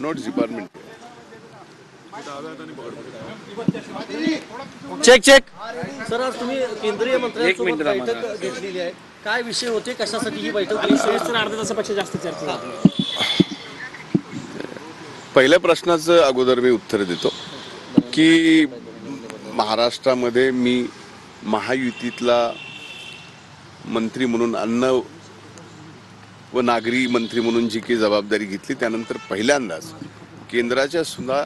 Not department. Check check. Sir, आज तुम्ही केंद्रीय मंत्र्यांसोबत बैठक घेतलेली आहे, काय विषय होते, कशासाठी ही बैठक झाली? सर, अर्ध्या तासापेक्षा जास्त चर्चा झाली. पहिल्या प्रश्नाचं अगोदर मी उत्तर देतो की महाराष्ट्रामध्ये मी महायुतीतला मंत्री म्हणून अन्न व नागरी मंत्री म्हणून जी काही जबाबदारी घेतली त्यानंतर पहिल्यांदाच केंद्राच्या सुद्धा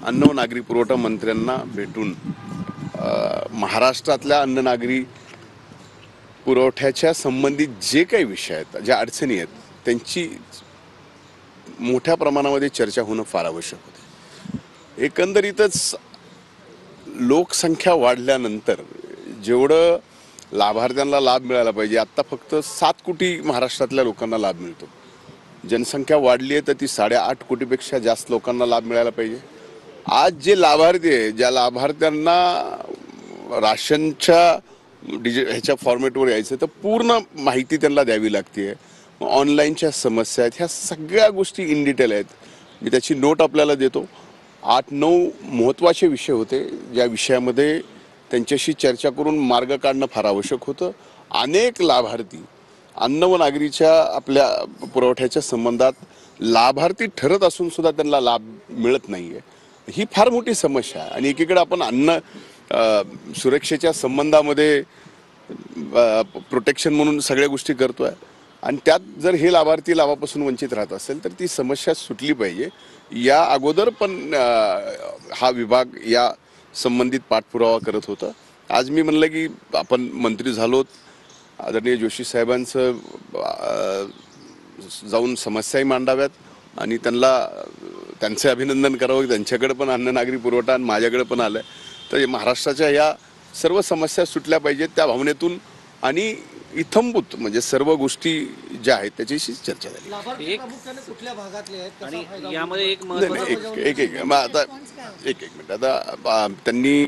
अन्न व नागरी पुरवठा मंत्र्यांना भेटून महाराष्ट्रातल्या अन्न नागरी पुरवठ्याच्या संबंधित जे काही विषय आहेत, ज्या अडचणी आहेत, त्यांची मोठ्या प्रमाणामध्ये चर्चा होणं फार आवश्यक होते. एकंदरीतच लोकसंख्या वाढल्यानंतर जेवढं लाभार्थ्यांना लाभ मिळाला पाहिजे, आत्ता फक्त 7 कोटी महाराष्ट्रातल्या लोकांना लाभ मिळतो. जनसंख्या वाढली आहे तर ती 8.5 कोटीपेक्षा जास्त लोकांना लाभ मिळाला पाहिजे. आज जे लाभार्थी आहे, ज्या लाभार्थ्यांना राशनच्या ह्याच्या फॉर्मॅटवर यायचं तर पूर्ण माहिती त्यांना द्यावी लागते. ऑनलाईनच्या समस्या आहेत, ह्या सगळ्या गोष्टी इन डिटेल आहेत. मी त्याची नोट आपल्याला देतो. 8-9 महत्त्वाचे विषय होते, ज्या विषयामध्ये त्यांच्याशी चर्चा करून मार्ग काढणं फार आवश्यक होतं. अनेक लाभार्थी अन्न व नागरीच्या आपल्या पुरवठ्याच्या संबंधात लाभार्थी ठरत असून सुद्धा त्यांना लाभ मिळत नाही आहे. ही फार मोठी समस्या आहे. आणि एकीकडे आपण अन्न सुरक्षेच्या संबंधामध्ये प्रोटेक्शन म्हणून सगळ्या गोष्टी करतो आहे, आणि त्यात जर हे लाभार्थी लाभापासून वंचित राहत असेल तर ती समस्या सुटली पाहिजे. या अगोदर पण हा विभाग या संबंधित पाठपुरावा करत होता. आज मी म्हणलं की आपण मंत्री झालोत, आदरणीय जोशी साहेबांचं जाऊन समस्याही मांडाव्यात आणि त्यांचे अभिनंदन करावं. त्यांच्याकडे पण अन्न नागरी पुरवठा आणि माझ्याकडे पण आलं तर महाराष्ट्राच्या या सर्व समस्या सुटल्या पाहिजेत त्या भावनेतून आणि इथंभूत म्हणजे सर्व गोष्टी ज्या आहेत त्याच्याशी चर्चा झाली. कुठल्या भागातले आहेत आणि यामध्ये एक मिनिट. आता त्यांनी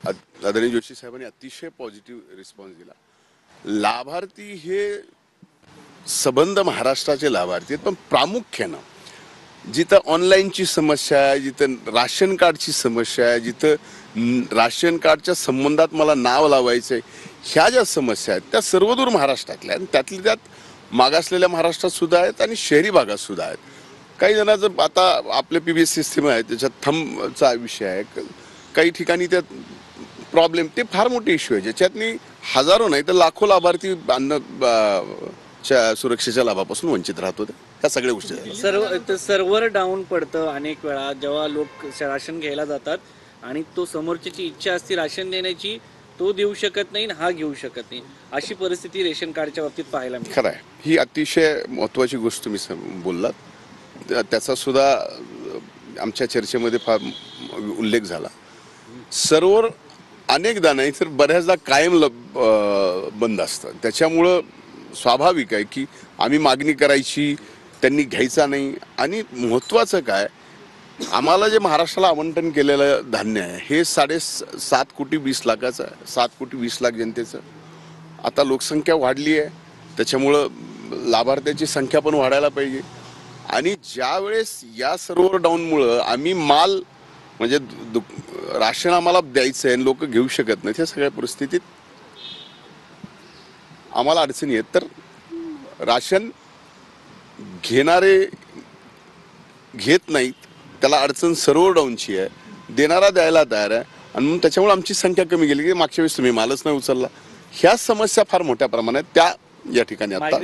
आदरणीय जोशी साहेबांनी अतिशय पॉझिटिव्ह रिस्पॉन्स दिला. लाभार्थी हे संबंध महाराष्ट्राचे लाभार्थी आहेत, पण प्रामुख्यानं जिथं ऑनलाईनची समस्या आहे, जिथं राशन कार्डची समस्या आहे, जिथं राशन कार्डच्या संबंधात मला नाव लावायचं आहे, ह्या ज्या समस्या आहेत त्या सर्वदूर महाराष्ट्रातल्या आणि त्यातल्या त्यात मागासलेल्या महाराष्ट्रात सुद्धा आहेत आणि शहरी भागात सुद्धा आहेत. काही जणांचं आता आपले PBS सिस्टीम आहे त्याच्यात थंबचा विषय आहे, काही ठिकाणी त्यात प्रॉब्लेम, ते फार मोठे इश्यू आहे ज्याच्यातनी हजारो नाही तर लाखो लाभार्थी सुरक्षेच्या लाभापासून वंचित राहत होते. ह्या सगळ्या गोष्टी सर्व्हर डाऊन पडतं अनेक वेळा जेव्हा लोक राशन घ्यायला जातात आणि तो समोरच्याची इच्छा असते राशन देण्याची, तो देऊ शकत नाही, हा घेऊ शकत नाही, अशी परिस्थिती रेशन कार्डच्या बाबतीत पाहायला मिळते. खरं आहे, ही अतिशय महत्त्वाची गोष्ट तुम्ही बोललात. त्याचा सुद्धा आमच्या चर्चेमध्ये फार उल्लेख झाला. सर्व्हर अनेकदा नाही तर बऱ्याचदा कायम बंद असतं. त्याच्यामुळं स्वाभाविक आहे की आम्ही मागणी करायची, त्यांनी घ्यायचा नाही. आणि महत्त्वाचं काय, आम्हाला जे महाराष्ट्राला आवंटन केलेलं धान्य आहे हे 7.5 कोटी 20 लाखाचं आहे, 7 कोटी 20 लाख जनतेचं. आता लोकसंख्या वाढली आहे त्याच्यामुळं लाभार्थ्याची संख्या पण वाढायला पाहिजे. आणि ज्या वेळेस या सर्व्हर डाऊनमुळं आम्ही माल म्हणजे राशन आम्हाला द्यायचं आहे, लोक घेऊ शकत नाहीत, ह्या सगळ्या परिस्थितीत आम्हाला अडचणी आहेत. तर राशन घेणारे घेत नाहीत, त्याला अडचण सर्व्हर डाऊनची आहे, देणारा द्यायला तयार आहे आणि म्हणून त्याच्यामुळे आमची संख्या कमी गेली की मागच्या वेळेस तुम्ही मालच नाही उचलला. ह्या समस्या फार मोठ्या प्रमाणात त्या या ठिकाणी आता